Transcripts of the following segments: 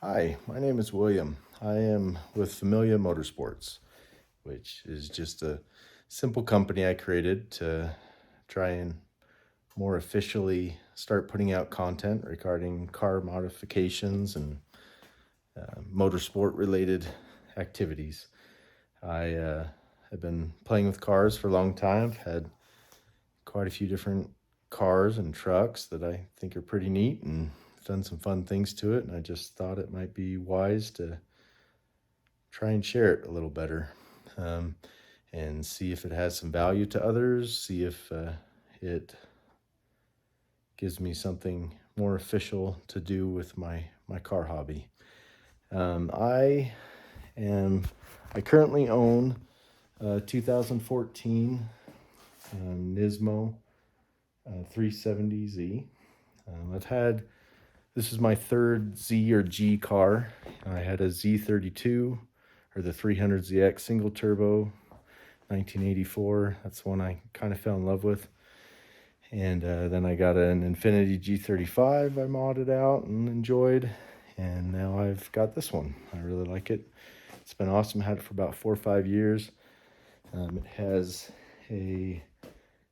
Hi, my name is William. I am with Famiglia Motorsports, which is just a simple company I created to try and more officially start putting out content regarding car modifications and motorsport related activities. I have been playing with cars for a long time. I've had quite a few different cars and trucks that I think are pretty neat and done some fun things to it. And I just thought it might be wise to try and share it a little better, and see if it has some value to others, see if it gives me something more official to do with my car hobby. I currently own a 2014 Nismo 370Z. This is my third Z or G car. I had a Z32, or the 300ZX single turbo, 1984. That's one I kind of fell in love with. And then I got an Infiniti G35 I modded out and enjoyed. And now I've got this one. I really like it. It's been awesome. Had it for about 4 or 5 years. It has a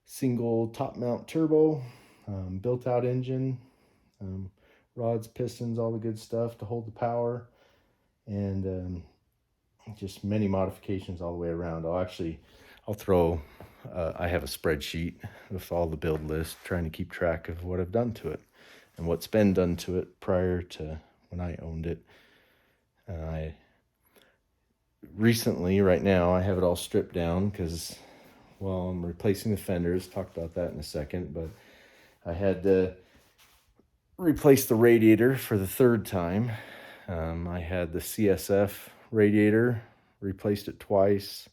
single top mount turbo, built out engine, rods, pistons, all the good stuff to hold the power, and just many modifications all the way around. I'll throw, I have a spreadsheet with all the build lists, trying to keep track of what I've done to it and what's been done to it prior to when I owned it. I recently, right now, I have it all stripped down because, well, I'm replacing the fenders. Talk about that in a second, but I had to replace the radiator for the third time. I had the CSF radiator, replaced it twice.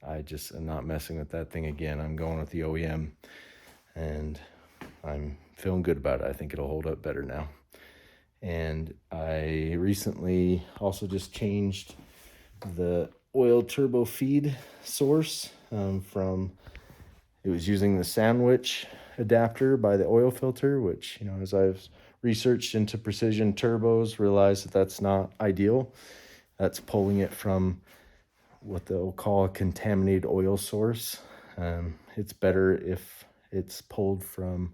I just am not messing with that thing again. I'm going with the OEM, and I'm feeling good about it. I think it'll hold up better now. And I recently also just changed the oil turbo feed source from, it was using the sandwich adapter by the oil filter, which, as I've researched into precision turbos, realized that that's not ideal. That's pulling it from what they'll call a contaminated oil source. It's better if it's pulled from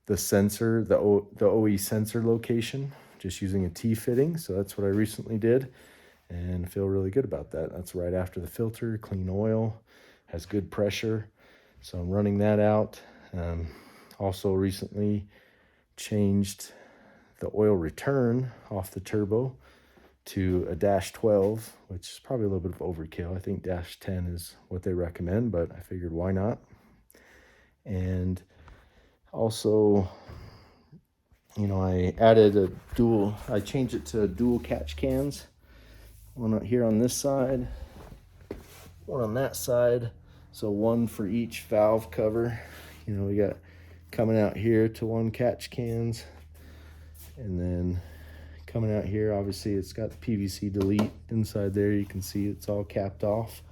the sensor, the OE sensor location, just using a T-fitting. So that's what I recently did, and I feel really good about that. That's right after the filter, clean oil, has good pressure. So I'm running that out. Also recently changed the oil return off the turbo to a -12, which is probably a little bit of overkill. I think -10 is what they recommend, but I figured why not. And also, I changed it to dual catch cans. One here on this side, one on that side. So one for each valve cover. We got coming out here to one catch cans, and then coming out here, obviously it's got the PVC delete inside there. You can see it's all capped off.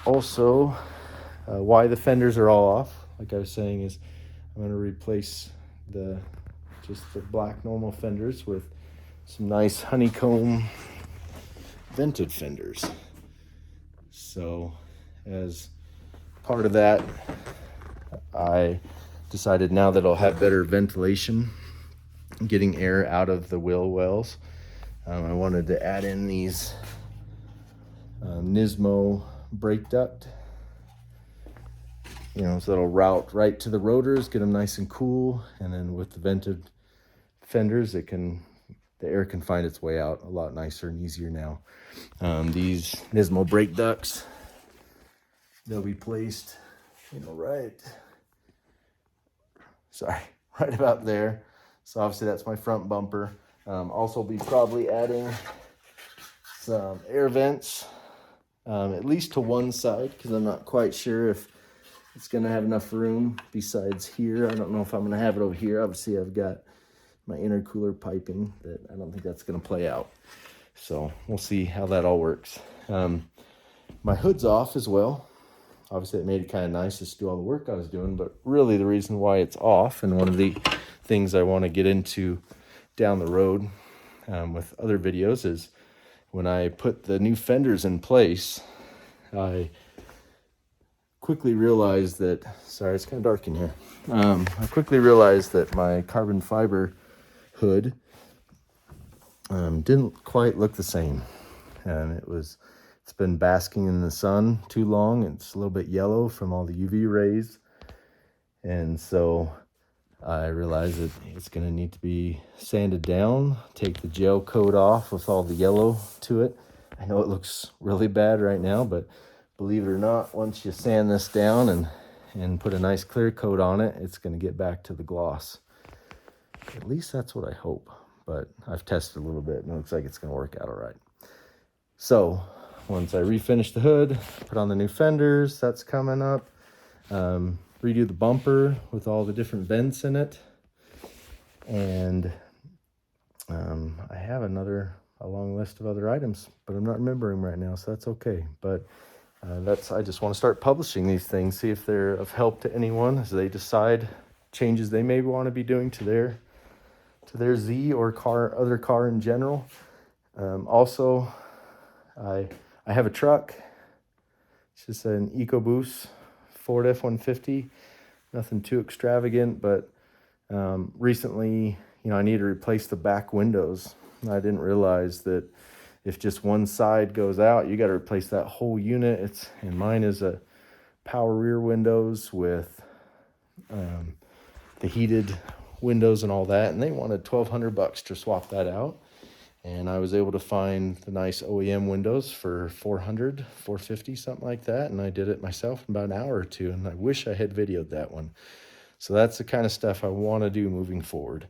Also, why the fenders are all off, like I was saying, is I'm going to replace just the black normal fenders with some nice honeycomb vented fenders. So as part of that, I decided now that I'll have better ventilation, getting air out of the wheel wells, I wanted to add in these Nismo brake duct, so that'll route right to the rotors, get them nice and cool, and then with the vented fenders, the air can find its way out a lot nicer and easier now. These Nismo brake ducts, they'll be placed, right about there. So obviously that's my front bumper. Also be probably adding some air vents, at least to one side, because I'm not quite sure if it's going to have enough room besides here. I don't know if I'm going to have it over here. Obviously I've got my intercooler piping that I don't think that's going to play out. So we'll see how that all works. My hood's off as well. Obviously it made it kind of nice just to do all the work I was doing, but really the reason why it's off, and one of the things I want to get into down the road with other videos is when I put the new fenders in place, I quickly realized that, sorry, it's kind of dark in here. I quickly realized that my carbon fiber hood didn't quite look the same. And it's been basking in the sun too long. It's a little bit yellow from all the UV rays. And so I realized that it's going to need to be sanded down, take the gel coat off with all the yellow to it. I know it looks really bad right now, but believe it or not, once you sand this down and put a nice clear coat on it, it's going to get back to the gloss. At least that's what I hope, but I've tested a little bit and it looks like it's going to work out all right. So once I refinish the hood, put on the new fenders, that's coming up. Redo the bumper with all the different vents in it. And I have a long list of other items, but I'm not remembering right now, so that's okay. But I just want to start publishing these things, see if they're of help to anyone as they decide changes they may want to be doing to their Z or other car in general. Also, I have a truck. It's just an EcoBoost Ford F-150. Nothing too extravagant, but recently, I need to replace the back windows. I didn't realize that if just one side goes out, you got to replace that whole unit. And mine is a power rear windows with the heated windows and all that, and they wanted $1,200 to swap that out. And I was able to find the nice OEM windows for $400, $450, something like that. And I did it myself in about an hour or two. And I wish I had videoed that one. So that's the kind of stuff I want to do moving forward,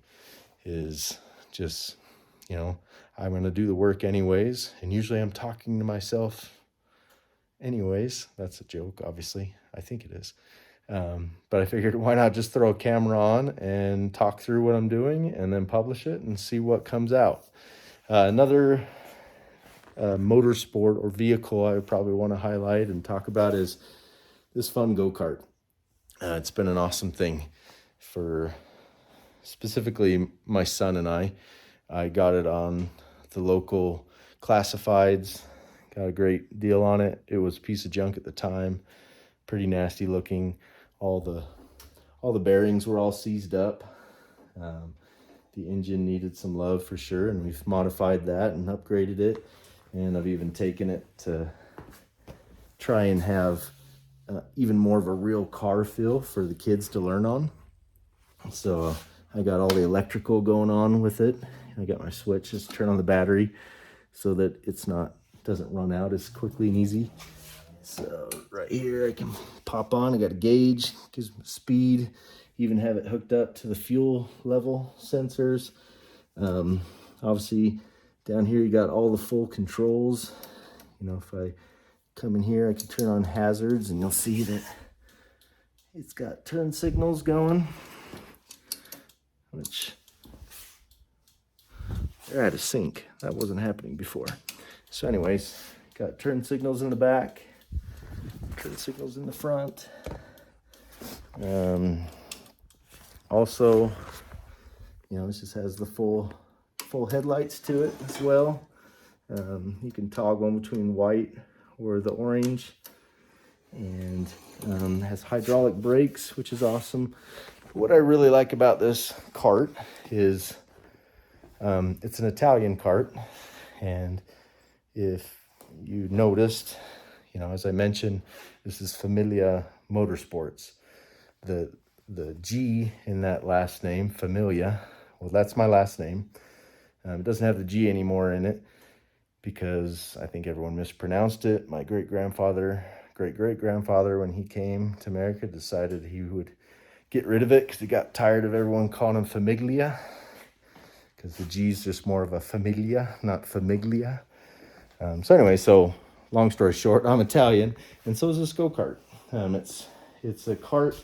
is just, I'm going to do the work anyways. And usually I'm talking to myself anyways. That's a joke, obviously. I think it is. But I figured, why not just throw a camera on and talk through what I'm doing and then publish it and see what comes out. Another motorsport or vehicle I would probably want to highlight and talk about is this fun go-kart. It's been an awesome thing for specifically my son and I. I got it on the local classifieds, got a great deal on it. It was a piece of junk at the time, pretty nasty looking. All the bearings were all seized up. The engine needed some love for sure, and we've modified that and upgraded it. And I've even taken it to try and have even more of a real car feel for the kids to learn on. So I got all the electrical going on with it. I got my switches, turn on the battery so that doesn't run out as quickly and easy. So right here I can pop on. I got a gauge, gives me speed. Even have it hooked up to the fuel level sensors. Obviously down here you got all the full controls. If I come in here, I can turn on hazards and you'll see that it's got turn signals going, which they're out of sync. That wasn't happening before. So anyways, got turn signals in the back, turn signals in the front. Also, this just has the full headlights to it as well. You can toggle them between white or the orange, and has hydraulic brakes, which is awesome. What I really like about this kart is it's an Italian kart, and if you noticed, as I mentioned, this is Famiglia Motorsports. The G in that last name, Famiglia, well, that's my last name. It doesn't have the G anymore in it because I think everyone mispronounced it. My great-grandfather, when he came to America, decided he would get rid of it because he got tired of everyone calling him Famiglia, because the G is just more of a familia, not famiglia. So long story short, I'm Italian, and so is this go-kart. It's a kart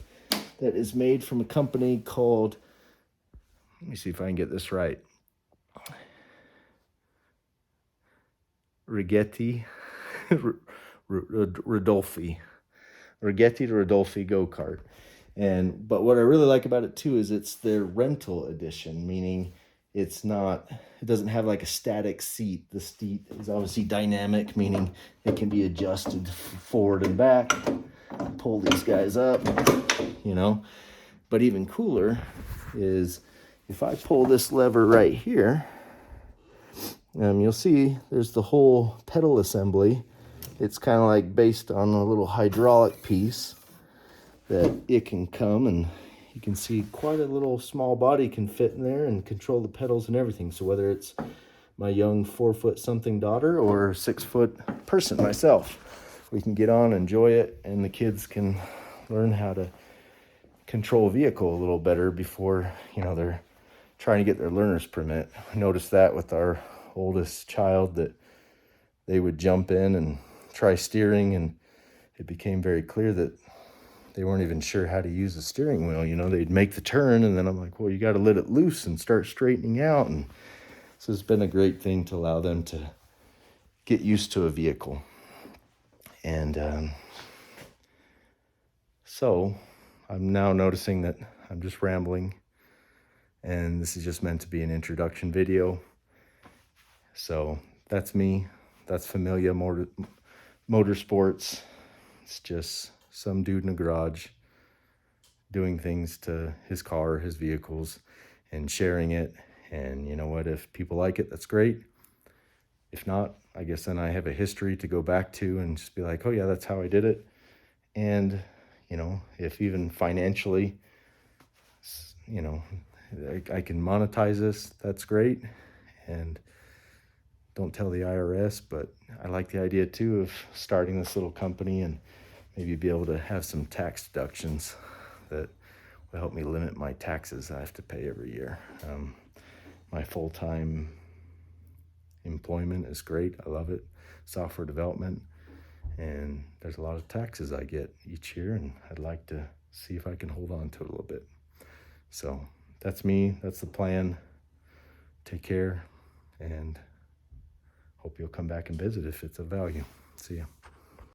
that is made from a company called, let me see if I can get this right, Righetti, Ridolfi. Righetti to Ridolfi go-kart. But what I really like about it too is it's their rental edition, meaning it doesn't have like a static seat. The seat is obviously dynamic, meaning it can be adjusted forward and back. Pull these guys up, you know. But even cooler is if I pull this lever right here, you'll see there's the whole pedal assembly. It's kind of like based on a little hydraulic piece that it can come, and you can see quite a little small body can fit in there and control the pedals and everything. So whether it's my young 4-foot-something daughter or 6-foot person myself, we can get on, enjoy it, and the kids can learn how to control a vehicle a little better before, they're trying to get their learner's permit. I noticed that with our oldest child, that they would jump in and try steering, and it became very clear that they weren't even sure how to use the steering wheel. They'd make the turn, and then I'm like, well, you got to let it loose and start straightening out. And so it's been a great thing to allow them to get used to a vehicle. And so I'm now noticing that I'm just rambling, and this is just meant to be an introduction video. So that's me. That's Famiglia Motorsports. It's just some dude in a garage doing things to his car, his vehicles, and sharing it. And you know what? If people like it, that's great. If not, I guess then I have a history to go back to and just be like, oh yeah, that's how I did it. And, if even financially, I can monetize this, that's great. And don't tell the IRS, but I like the idea too of starting this little company and maybe be able to have some tax deductions that will help me limit my taxes I have to pay every year. My full-time employment is great. I love it. Software development. And there's a lot of taxes I get each year, and I'd like to see if I can hold on to it a little bit. So that's me. That's the plan. Take care, and hope you'll come back and visit if it's of value. See ya.